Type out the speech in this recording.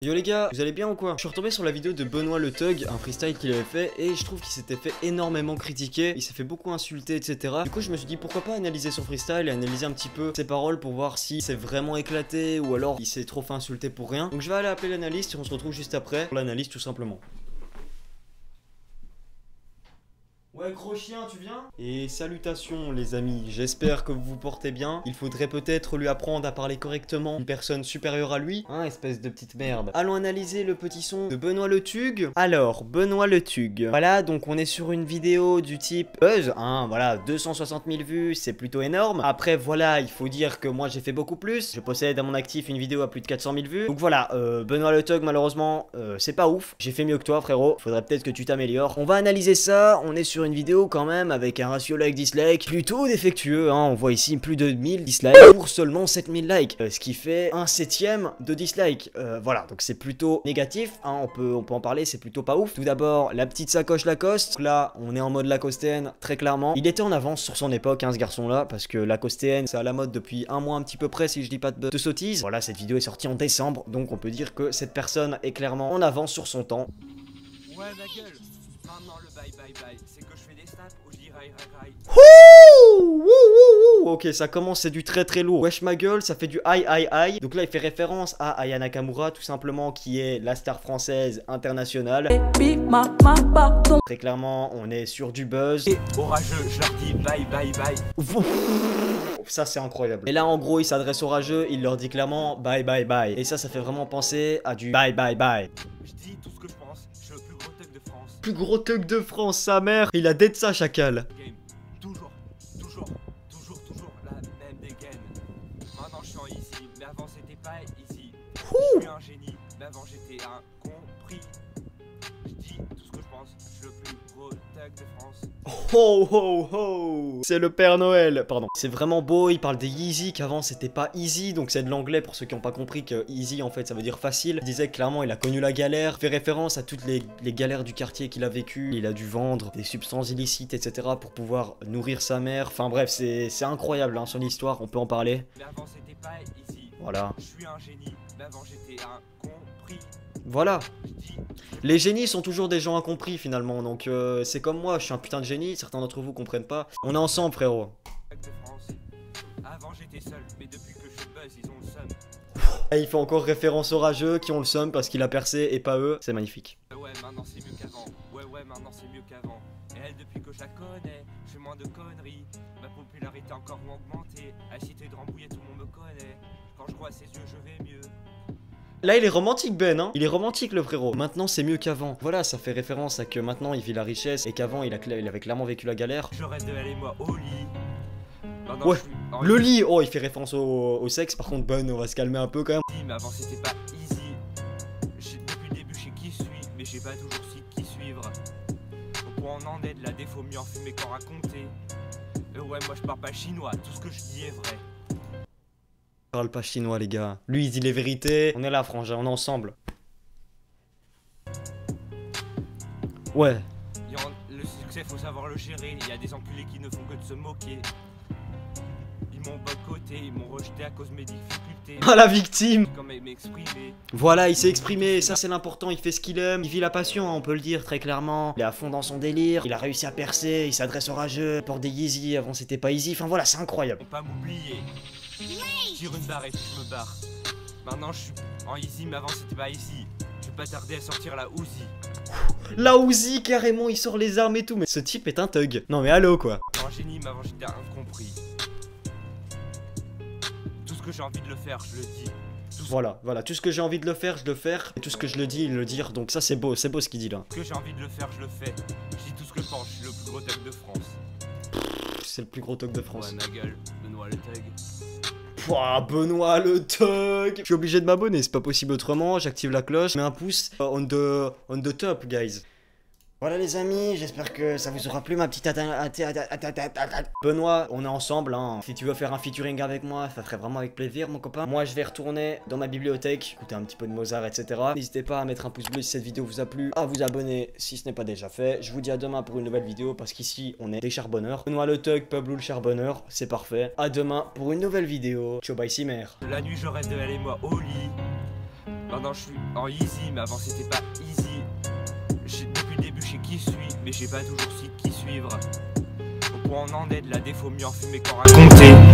Yo les gars, vous allez bien ou quoi? Je suis retombé sur la vidéo de Benoît le Thug, un freestyle qu'il avait fait, et je trouve qu'il s'était fait énormément critiquer, il s'est fait beaucoup insulter, etc. Du coup je me suis dit pourquoi pas analyser son freestyle et analyser un petit peu ses paroles pour voir si c'est vraiment éclaté ou alors il s'est trop fait insulter pour rien. Donc je vais aller appeler l'analyste et on se retrouve juste après pour l'analyse tout simplement. Ouais gros chien, tu viens? Et salutations les amis, j'espère que vous vous portez bien. Il faudrait peut-être lui apprendre à parler correctement une personne supérieure à lui. Hein, espèce de petite merde. Allons analyser le petit son de Benoît le Thug. Alors, Benoît le Thug. Voilà, donc on est sur une vidéo du type buzz. Hein, voilà, 260 000 vues, c'est plutôt énorme. Après, voilà, il faut dire que moi j'ai fait beaucoup plus. Je possède à mon actif une vidéo à plus de 400 000 vues. Donc voilà, Benoît le Thug, malheureusement, c'est pas ouf. J'ai fait mieux que toi, frérot. Faudrait peut-être que tu t'améliores. On va analyser ça. On est sur une vidéo quand même avec un ratio like-dislike plutôt défectueux, hein. On voit ici plus de 1000 dislikes pour seulement 7000 likes, ce qui fait un septième de dislikes. Voilà, donc c'est plutôt négatif, hein. On peut en parler, c'est plutôt pas ouf. Tout d'abord, la petite sacoche Lacoste. Donc là, on est en mode Lacostéenne, très clairement. Il était en avance sur son époque, hein, ce garçon-là, parce que Lacostéenne, c'est à la mode depuis un mois un petit peu près, si je dis pas de sottises. Voilà, cette vidéo est sortie en décembre, donc on peut dire que cette personne est clairement en avance sur son temps. Ouais, ma gueule. Maintenant le bye bye bye, c'est que je fais des snaps ou je dis rai rai rai. Ok, ça commence, c'est du très très lourd. Wesh ma gueule, ça fait du aïe aïe aïe. Donc là, il fait référence à Aya Nakamura, tout simplement, qui est la star française internationale. Très clairement, on est sur du buzz. Et orageux, je leur dis bye bye bye. Ça c'est incroyable. Et là en gros il s'adresse aux rageux, il leur dit clairement bye bye bye. Et ça fait vraiment penser à du bye bye bye. Je dis tout ce que je pense, je suis le plus gros thug de France. Plus gros thug de France, sa mère. Il a dead sa chacal. Game. Toujours la même dégaine. Maintenant je suis en easy, mais avant c'était pas easy. Je suis un génie, mais avant j'étais incompris. Je dis tout ce que je pense, je suis le plus gros thug de France. Ho ho ho. C'est le Père Noël, pardon. C'est vraiment beau, il parle des Yeezy qu'avant c'était pas easy. Donc c'est de l'anglais pour ceux qui n'ont pas compris que easy en fait ça veut dire facile. Il disait que clairement il a connu la galère. Il fait référence à toutes les galères du quartier qu'il a vécu. Il a dû vendre des substances illicites etc pour pouvoir nourrir sa mère. Enfin bref c'est incroyable hein, son histoire, on peut en parler. Mais avant c'était pas easy. Voilà. Je suis un génie, mais avant j'étais incompris. Voilà. Les génies sont toujours des gens incompris finalement, donc c'est comme moi, je suis un putain de génie, certains d'entre vous comprennent pas. On est ensemble frérot. Avant j'étais seul, mais depuis que je buzz, ils ont le seum. Et il fait encore référence aux rageux qui ont le seum parce qu'il a percé et pas eux, c'est magnifique. Ouais, maintenant c'est mieux qu'avant. Ouais, maintenant c'est mieux qu'avant. Et elle, depuis que je la connais, je fais moins de conneries. Ma popularité a encore augmenté. À citer de Rambouillet, tout le monde me connaît. Quand je vois ses yeux, je vais mieux. Là il est romantique Ben hein. Il est romantique le frérot. Maintenant c'est mieux qu'avant. Voilà, ça fait référence à que maintenant il vit la richesse et qu'avant il avait clairement vécu la galère. Je rêve de elle et moi au lit. Maintenant, Ouais, le lit. Oh il fait référence au sexe. Par contre Ben on va se calmer un peu quand même. Mais avant c'était pas easy. Depuis le début je sais qui suis, mais j'ai pas toujours su qui suivre. Au point on en est de la défaut mieux en fumer qu'en raconter. Ouais moi je parle pas chinois, tout ce que je dis est vrai. Parle pas chinois les gars. Lui il dit les vérités. On est là frangin, on est ensemble. Ouais. Le succès faut savoir le gérer. Il y a des enculés qui ne font que de se moquer. Ils m'ont boycotté, ils m'ont rejeté à cause de mes difficultés. Ah la victime. Comme m'exprimer. Voilà, il s'est exprimé, ça c'est l'important, il fait ce qu'il aime, il vit la passion, hein, on peut le dire très clairement. Il est à fond dans son délire, il a réussi à percer, il s'adresse aux rageux, il porte des Yeezy, avant c'était pas easy, enfin voilà, c'est incroyable. Faut pas m'oublier. Je tire une barre et puis je me barre. Maintenant je suis en easy, mais avant c'était pas easy. Je vais pas tarder à sortir la Uzi. La Uzi, carrément, il sort les armes et tout, mais ce type est un thug. Non mais allô quoi. En génie, mais avant j'étais incompris. Tout ce que j'ai envie de le faire, je le dis. Voilà, tout ce que j'ai envie de le faire, je le fais. Et tout ce que je le dis, il le dit. Donc ça c'est beau ce qu'il dit là. Tout ce que j'ai envie de le faire, je le fais. Je dis tout ce que je pense, je suis le plus gros thug de France. C'est le plus gros thug de France. Ouais, ma gueule, Benoît le Thug. Pouah, Benoît le Thug. Je suis obligé de m'abonner, c'est pas possible autrement. J'active la cloche, je mets un pouce on the top, guys. Voilà les amis, j'espère que ça vous aura plu ma petite Benoît, on est ensemble hein. Si tu veux faire un featuring avec moi, ça ferait vraiment avec plaisir mon copain. Moi je vais retourner dans ma bibliothèque, écouter un petit peu de Mozart etc. N'hésitez pas à mettre un pouce bleu si cette vidéo vous a plu, à vous abonner si ce n'est pas déjà fait. Je vous dis à demain pour une nouvelle vidéo parce qu'ici on est des charbonneurs. Benoît le Thug, Pablo le charbonneur, c'est parfait. À demain pour une nouvelle vidéo. Ciao bye Cimer. La nuit je rêve de elle et moi au lit. Maintenant je suis en easy, mais avant c'était pas easy. Depuis le début je sais qui je suis, mais j'ai pas toujours su qui suivre. Au point on en est de la défaut mieux en fumer qu'en raconter.